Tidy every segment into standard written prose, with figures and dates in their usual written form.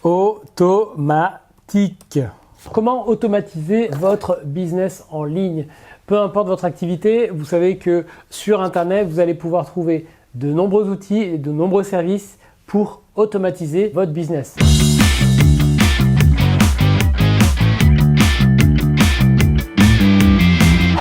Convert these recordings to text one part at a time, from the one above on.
automatique. Comment automatiser votre business en ligne? Peu importe votre activité, vous savez que sur Internet, vous allez pouvoir trouver de nombreux outils et de nombreux services pour automatiser votre business.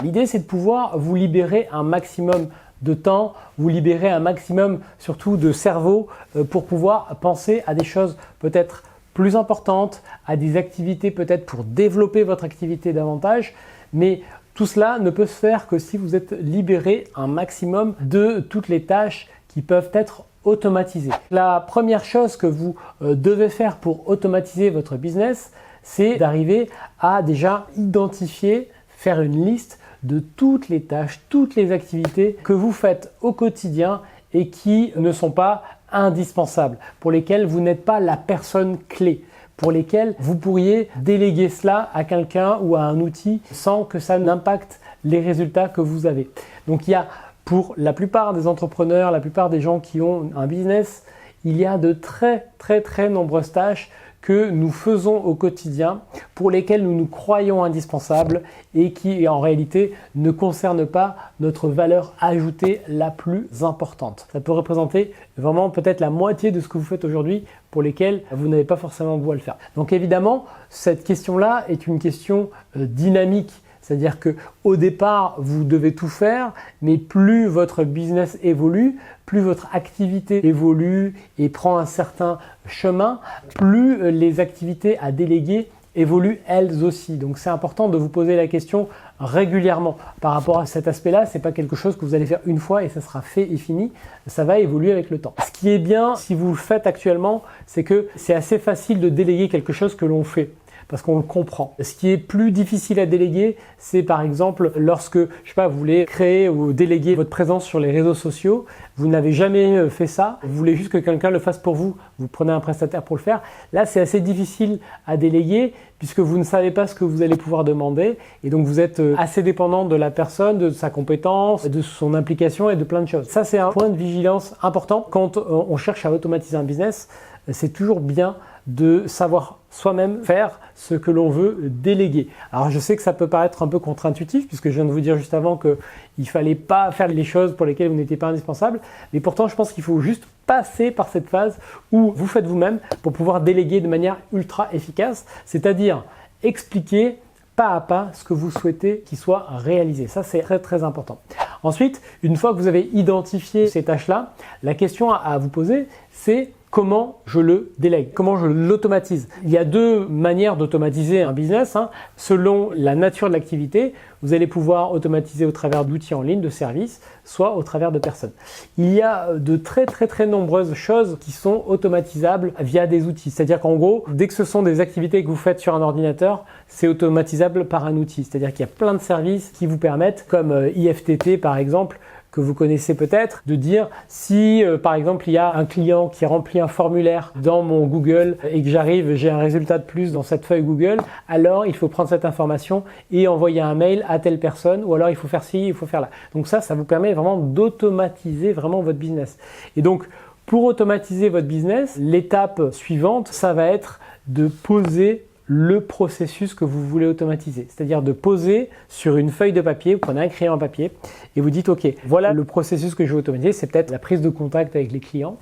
L'idée, c'est de pouvoir vous libérer un maximum de temps, vous libérer un maximum surtout de cerveau pour pouvoir penser à des choses peut-être plus importantes, à des activités peut-être pour développer votre activité davantage. Mais tout cela ne peut se faire que si vous êtes libéré un maximum de toutes les tâches qui peuvent être automatisées. La première chose que vous devez faire pour automatiser votre business, c'est d'arriver à déjà identifier, faire une liste de toutes les tâches, toutes les activités que vous faites au quotidien et qui ne sont pas indispensables, pour lesquelles vous n'êtes pas la personne clé, pour lesquelles vous pourriez déléguer cela à quelqu'un ou à un outil sans que ça n'impacte les résultats que vous avez. Donc il y a pour la plupart des entrepreneurs, la plupart des gens qui ont un business, il y a de très nombreuses tâches que nous faisons au quotidien, pour lesquelles nous nous croyons indispensables et qui en réalité ne concernent pas notre valeur ajoutée la plus importante. Ça peut représenter vraiment peut-être la moitié de ce que vous faites aujourd'hui pour lesquels vous n'avez pas forcément besoin de le faire. Donc évidemment, cette question-là est une question dynamique. C'est-à-dire qu'au départ, vous devez tout faire, mais plus votre business évolue, plus votre activité évolue et prend un certain chemin, plus les activités à déléguer évoluent elles aussi. Donc c'est important de vous poser la question régulièrement. Par rapport à cet aspect-là, ce n'est pas quelque chose que vous allez faire une fois et ça sera fait et fini. Ça va évoluer avec le temps. Ce qui est bien, si vous le faites actuellement, c'est que c'est assez facile de déléguer quelque chose que l'on fait, parce qu'on le comprend. Ce qui est plus difficile à déléguer, c'est par exemple lorsque, je sais pas, vous voulez créer ou déléguer votre présence sur les réseaux sociaux, vous n'avez jamais fait ça, vous voulez juste que quelqu'un le fasse pour vous, vous prenez un prestataire pour le faire. Là, c'est assez difficile à déléguer puisque vous ne savez pas ce que vous allez pouvoir demander et donc vous êtes assez dépendant de la personne, de sa compétence, de son implication et de plein de choses. Ça, c'est un point de vigilance important quand on cherche à automatiser un business. C'est toujours bien de savoir soi-même faire ce que l'on veut déléguer. Alors je sais que ça peut paraître un peu contre-intuitif puisque je viens de vous dire juste avant qu'il ne fallait pas faire les choses pour lesquelles vous n'étiez pas indispensable, mais pourtant je pense qu'il faut juste passer par cette phase où vous faites vous-même pour pouvoir déléguer de manière ultra efficace, c'est-à-dire expliquer pas à pas ce que vous souhaitez qu'il soit réalisé. Ça, c'est très important. Ensuite, une fois que vous avez identifié ces tâches-là, la question à vous poser, c'est comment je le délègue, comment je l'automatise. Il y a deux manières d'automatiser un business. Selon la nature de l'activité, vous allez pouvoir automatiser au travers d'outils en ligne, de services, soit au travers de personnes. Il y a de très nombreuses choses qui sont automatisables via des outils. C'est-à-dire qu'en gros, dès que ce sont des activités que vous faites sur un ordinateur, c'est automatisable par un outil. C'est-à-dire qu'il y a plein de services qui vous permettent, comme IFTT par exemple, que vous connaissez peut-être, de dire si par exemple il y a un client qui remplit un formulaire dans mon Google et que j'ai un résultat de plus dans cette feuille Google, alors il faut prendre cette information et envoyer un mail à telle personne, ou alors il faut faire ci, il faut faire là. Donc ça vous permet vraiment d'automatiser vraiment votre business. Et donc pour automatiser votre business, l'étape suivante, ça va être de poser le processus que vous voulez automatiser. C'est-à-dire de poser sur une feuille de papier, vous prenez un crayon à papier et vous dites ok, voilà le processus que je vais automatiser, c'est peut-être la prise de contact avec les clients.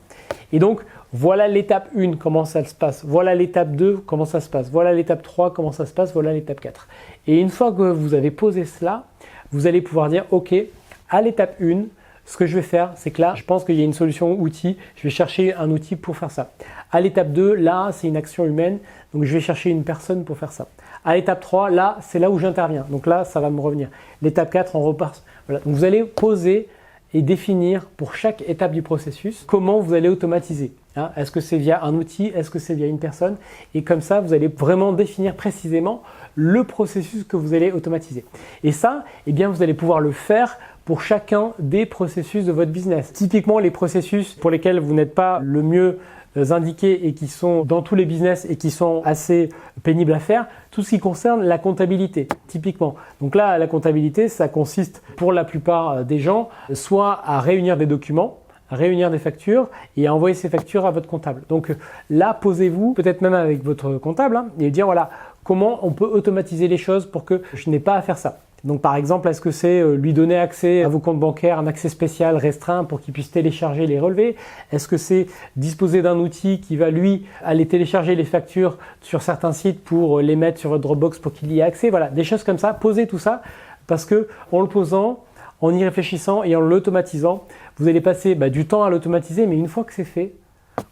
Et donc voilà l'étape 1, comment ça se passe, voilà l'étape 2, comment ça se passe, voilà l'étape 3, comment ça se passe, voilà l'étape 4. Et une fois que vous avez posé cela, vous allez pouvoir dire ok, à l'étape 1, ce que je vais faire, c'est que là, je pense qu'il y a une solution outil. Je vais chercher un outil pour faire ça. À l'étape 2, là, c'est une action humaine. Donc, je vais chercher une personne pour faire ça. À l'étape 3, là, c'est là où j'interviens. Donc là, ça va me revenir. L'étape 4, on repart. Voilà. Donc, vous allez poser et définir pour chaque étape du processus comment vous allez automatiser. Est-ce que c'est via un outil? Est-ce que c'est via une personne? Et comme ça, vous allez vraiment définir précisément le processus que vous allez automatiser. Et ça, eh bien, vous allez pouvoir le faire pour chacun des processus de votre business. Typiquement, les processus pour lesquels vous n'êtes pas le mieux indiqués et qui sont dans tous les business et qui sont assez pénibles à faire, tout ce qui concerne la comptabilité, typiquement. Donc là, la comptabilité, ça consiste pour la plupart des gens soit à réunir des documents, réunir des factures et à envoyer ces factures à votre comptable. Donc là, posez-vous, peut-être même avec votre comptable, et dire voilà, comment on peut automatiser les choses pour que je n'ai pas à faire ça. Donc par exemple, est-ce que c'est lui donner accès à vos comptes bancaires, un accès spécial restreint pour qu'il puisse télécharger les relevés? Est-ce que c'est disposer d'un outil qui va lui aller télécharger les factures sur certains sites pour les mettre sur votre Dropbox pour qu'il y ait accès? Voilà, des choses comme ça. Posez tout ça parce que en le posant, en y réfléchissant et en l'automatisant, vous allez passer du temps à l'automatiser, mais une fois que c'est fait,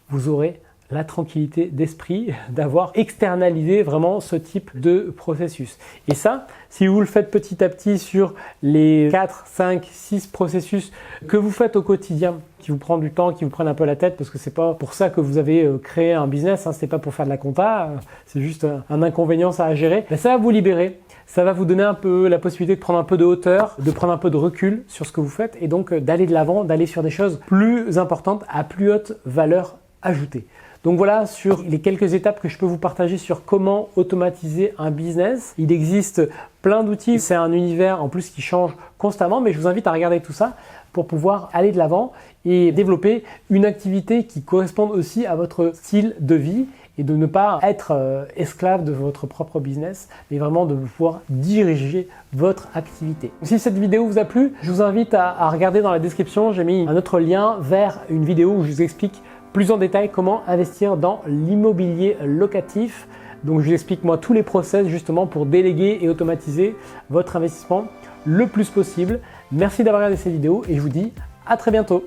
vous aurez la tranquillité d'esprit d'avoir externalisé vraiment ce type de processus. Et ça, si vous le faites petit à petit sur les 4, 5, 6 processus que vous faites au quotidien, qui vous prennent du temps, qui vous prennent un peu la tête, parce que c'est pas pour ça que vous avez créé un business, c'est pas pour faire de la compta, c'est juste un inconvénient ça à gérer, ça va vous libérer. Ça va vous donner un peu la possibilité de prendre un peu de hauteur, de prendre un peu de recul sur ce que vous faites et donc d'aller de l'avant, d'aller sur des choses plus importantes à plus haute valeur ajoutée. Donc voilà sur les quelques étapes que je peux vous partager sur comment automatiser un business. Il existe plein d'outils, c'est un univers en plus qui change constamment, mais je vous invite à regarder tout ça pour pouvoir aller de l'avant et développer une activité qui corresponde aussi à votre style de vie et de ne pas être esclave de votre propre business, mais vraiment de pouvoir diriger votre activité. Si cette vidéo vous a plu, je vous invite à regarder dans la description, j'ai mis un autre lien vers une vidéo où je vous explique plus en détail comment investir dans l'immobilier locatif. Donc je vous explique moi tous les process justement pour déléguer et automatiser votre investissement le plus possible. Merci d'avoir regardé cette vidéo et je vous dis à très bientôt.